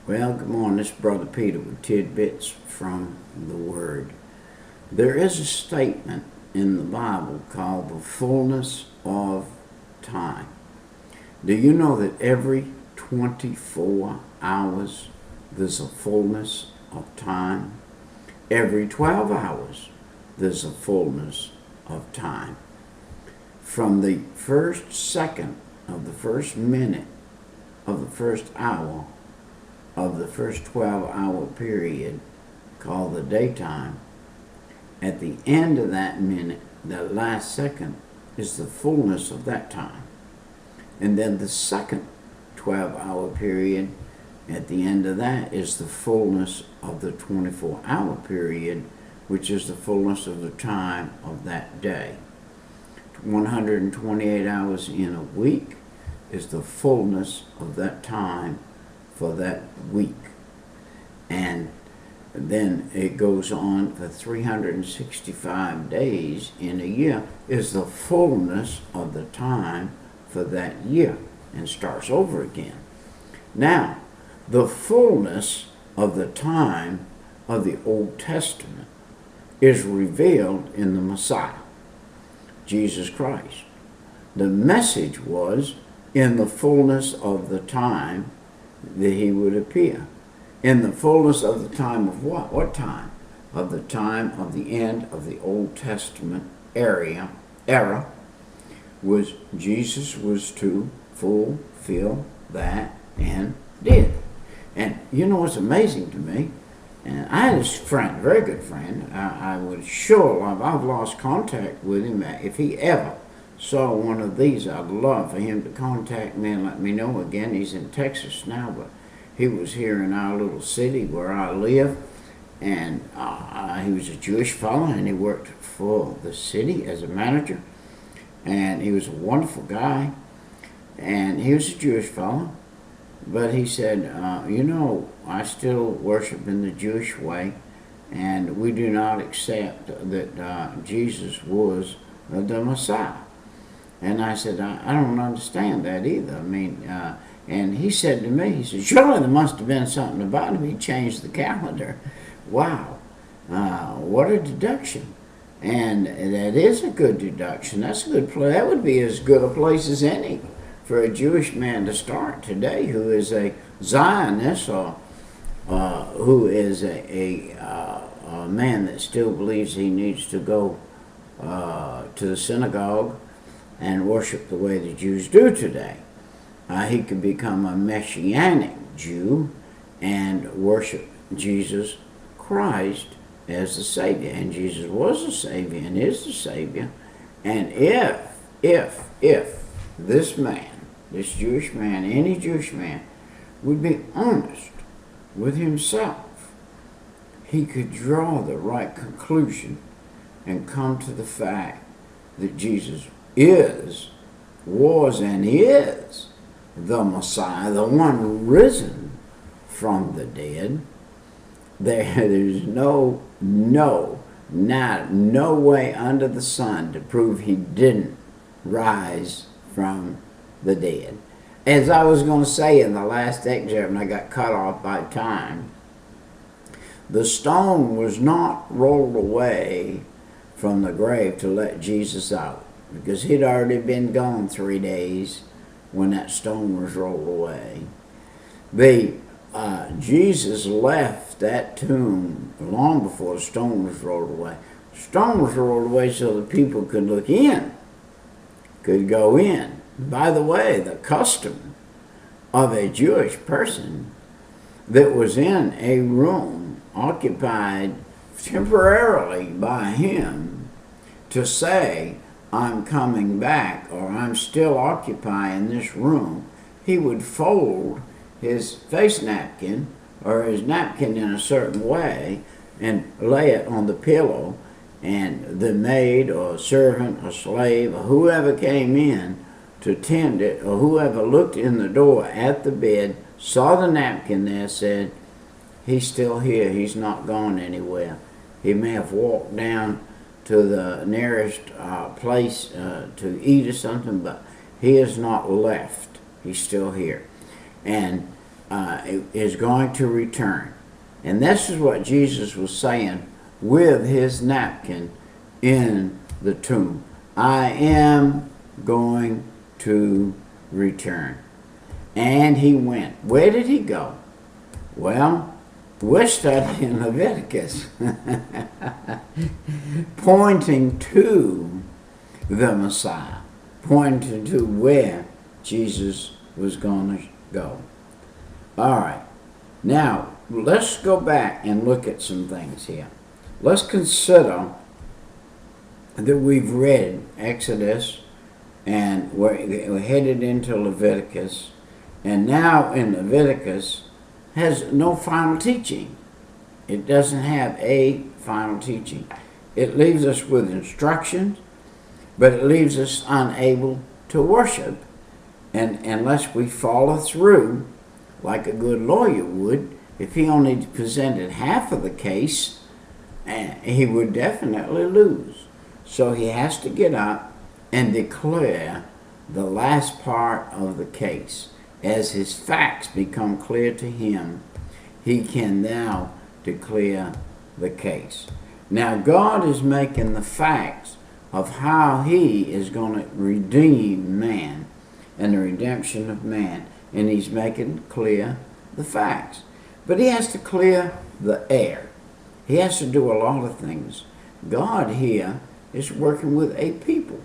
Well, good morning. This is Brother Peter with tidbits from the Word. There is a statement in the Bible called the fullness of time. Do you know that every 24 hours there's a fullness of time? Every 12 hours there's a fullness of time. From the first second of the first minute of the first hour of the first 12-hour period called the daytime, at the end of that minute, that last second, is the fullness of that time. And then the second 12-hour period, at the end of that, is the fullness of the 24-hour period, which is the fullness of the time of that day. 128 hours in a week is the fullness of that time for that week. And then it goes on for 365 days in a year is the fullness of the time for that year, and starts over again. Now, the fullness of the time of the Old Testament is revealed in the Messiah, Jesus Christ. The message was in the fullness of the time that he would appear. In the fullness of the time of what? What time? Of the time of the end of the Old Testament era, was Jesus was to fulfill that, and did. And you know what's amazing to me? And I had this friend, a very good friend. I would sure love, I've lost contact with him. If he ever saw one of these, I'd love for him to contact me and let me know again. He's in Texas now, but he was here in our little city where I live, and he was a Jewish fellow, and he worked for the city as a manager, and he was a wonderful guy, and he was a Jewish fellow, but he said, I still worship in the Jewish way, and we do not accept that Jesus was the Messiah. And I said, I don't understand that either. I mean, and he said to me, he said, surely there must have been something about him. He changed the calendar. Wow, what a deduction. And that is a good deduction. That's a good place. That would be as good a place as any for a Jewish man to start today who is a Zionist, or who is a man that still believes he needs to go to the synagogue and worship the way the Jews do today. He could become a Messianic Jew and worship Jesus Christ as the Savior. And Jesus was the Savior and is the Savior. And if this man, this Jewish man, any Jewish man, would be honest with himself, he could draw the right conclusion and come to the fact that Jesus was, and is the Messiah, the one risen from the dead. There's no way under the sun to prove he didn't rise from the dead. As I was going to say in the last excerpt, and I got cut off by time, the stone was not rolled away from the grave to let Jesus out, because he'd already been gone 3 days when that stone was rolled away. Jesus left that tomb long before the stone was rolled away. The stone was rolled away so the people could look in, could go in. By the way, the custom of a Jewish person that was in a room occupied temporarily by him to say, I'm coming back, or I'm still occupying this room, he would fold his face napkin or his napkin in a certain way and lay it on the pillow, and the maid or servant or slave or whoever came in to tend it, or whoever looked in the door at the bed, saw the napkin there, said, he's still here, he's not gone anywhere. He may have walked down to the nearest place to eat or something, but he has not left. He's still here. And is going to return. And this is what Jesus was saying with his napkin in the tomb. I am going to return. And he went. Where did he go? Well, we're studying Leviticus, pointing to the Messiah, pointing to where Jesus was going to go. All right. Now, let's go back and look at some things here. Let's consider that we've read Exodus and we're headed into Leviticus. And now in Leviticus has no final teaching. It doesn't have a final teaching. It leaves us with instructions, but it leaves us unable to worship. And unless we follow through like a good lawyer would, if he only presented half of the case, he would definitely lose. So he has to get up and declare the last part of the case. As his facts become clear to him, he can now declare the case. Now God is making the facts of how he is going to redeem man and the redemption of man. And he's making clear the facts. But he has to clear the air. He has to do a lot of things. God here is working with a people.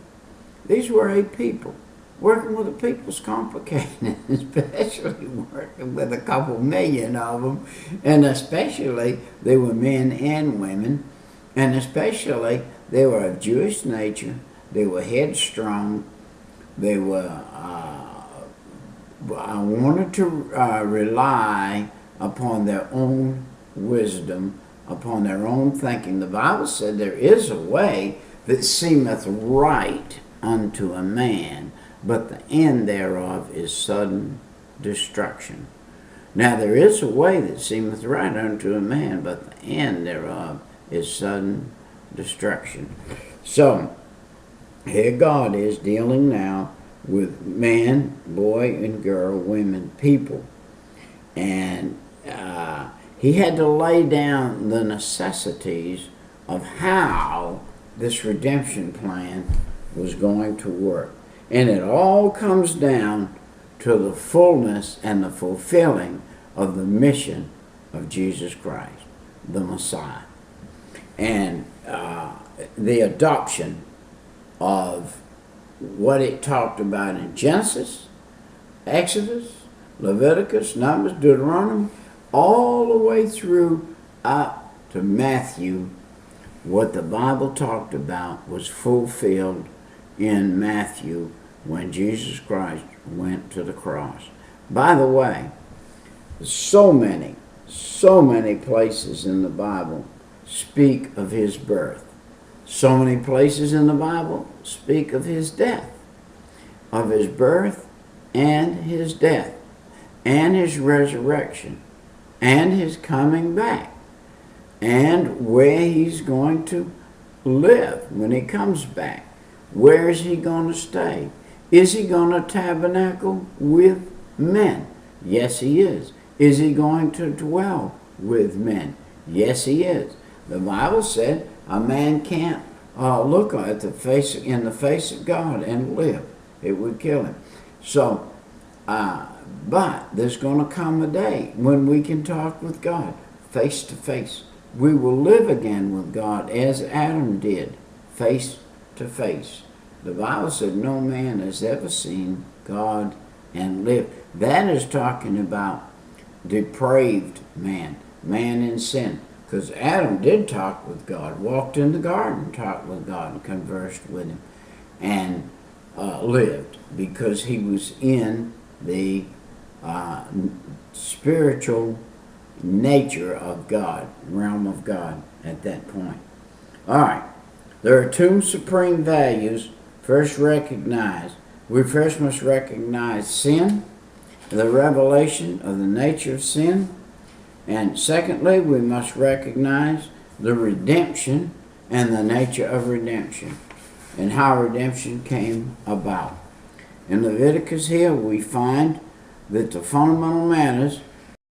These were a people. Working with a people's complicated, especially working with a couple million of them. And especially they were men and women. And especially they were of Jewish nature. They were headstrong. They were wanted to rely upon their own wisdom, upon their own thinking. The Bible said there is a way that seemeth right unto a man, but the end thereof is sudden destruction. Now there is a way that seemeth right unto a man, but the end thereof is sudden destruction. So here God is dealing now with man, boy, and girl, women, people. And he had to lay down the necessities of how this redemption plan was going to work. And it all comes down to the fullness and the fulfilling of the mission of Jesus Christ, the Messiah. And the adoption of what it talked about in Genesis, Exodus, Leviticus, Numbers, Deuteronomy, all the way through up to Matthew. What the Bible talked about was fulfilled in Matthew when Jesus Christ went to the cross. By the way, so many places in the Bible speak of his birth. So many places in the Bible speak of his death, of his birth and his death, and his resurrection, and his coming back, and where he's going to live when he comes back. Where is he going to stay? Is he going to tabernacle with men? Yes, he is. Is he going to dwell with men? Yes, he is. The Bible said a man can't look at the face of God and live. It would kill him. So, but there's going to come a day when we can talk with God face to face. We will live again with God as Adam did, face to face. The Bible said no man has ever seen God and lived. That is talking about depraved man, man in sin. Because Adam did talk with God, walked in the garden, talked with God, and conversed with him, and lived, because he was in the spiritual nature of God, realm of God at that point. All right, there are two supreme values first recognized. We first must recognize sin, the revelation of the nature of sin. And secondly, we must recognize the redemption and the nature of redemption and how redemption came about. In Leviticus here, we find that the fundamental matters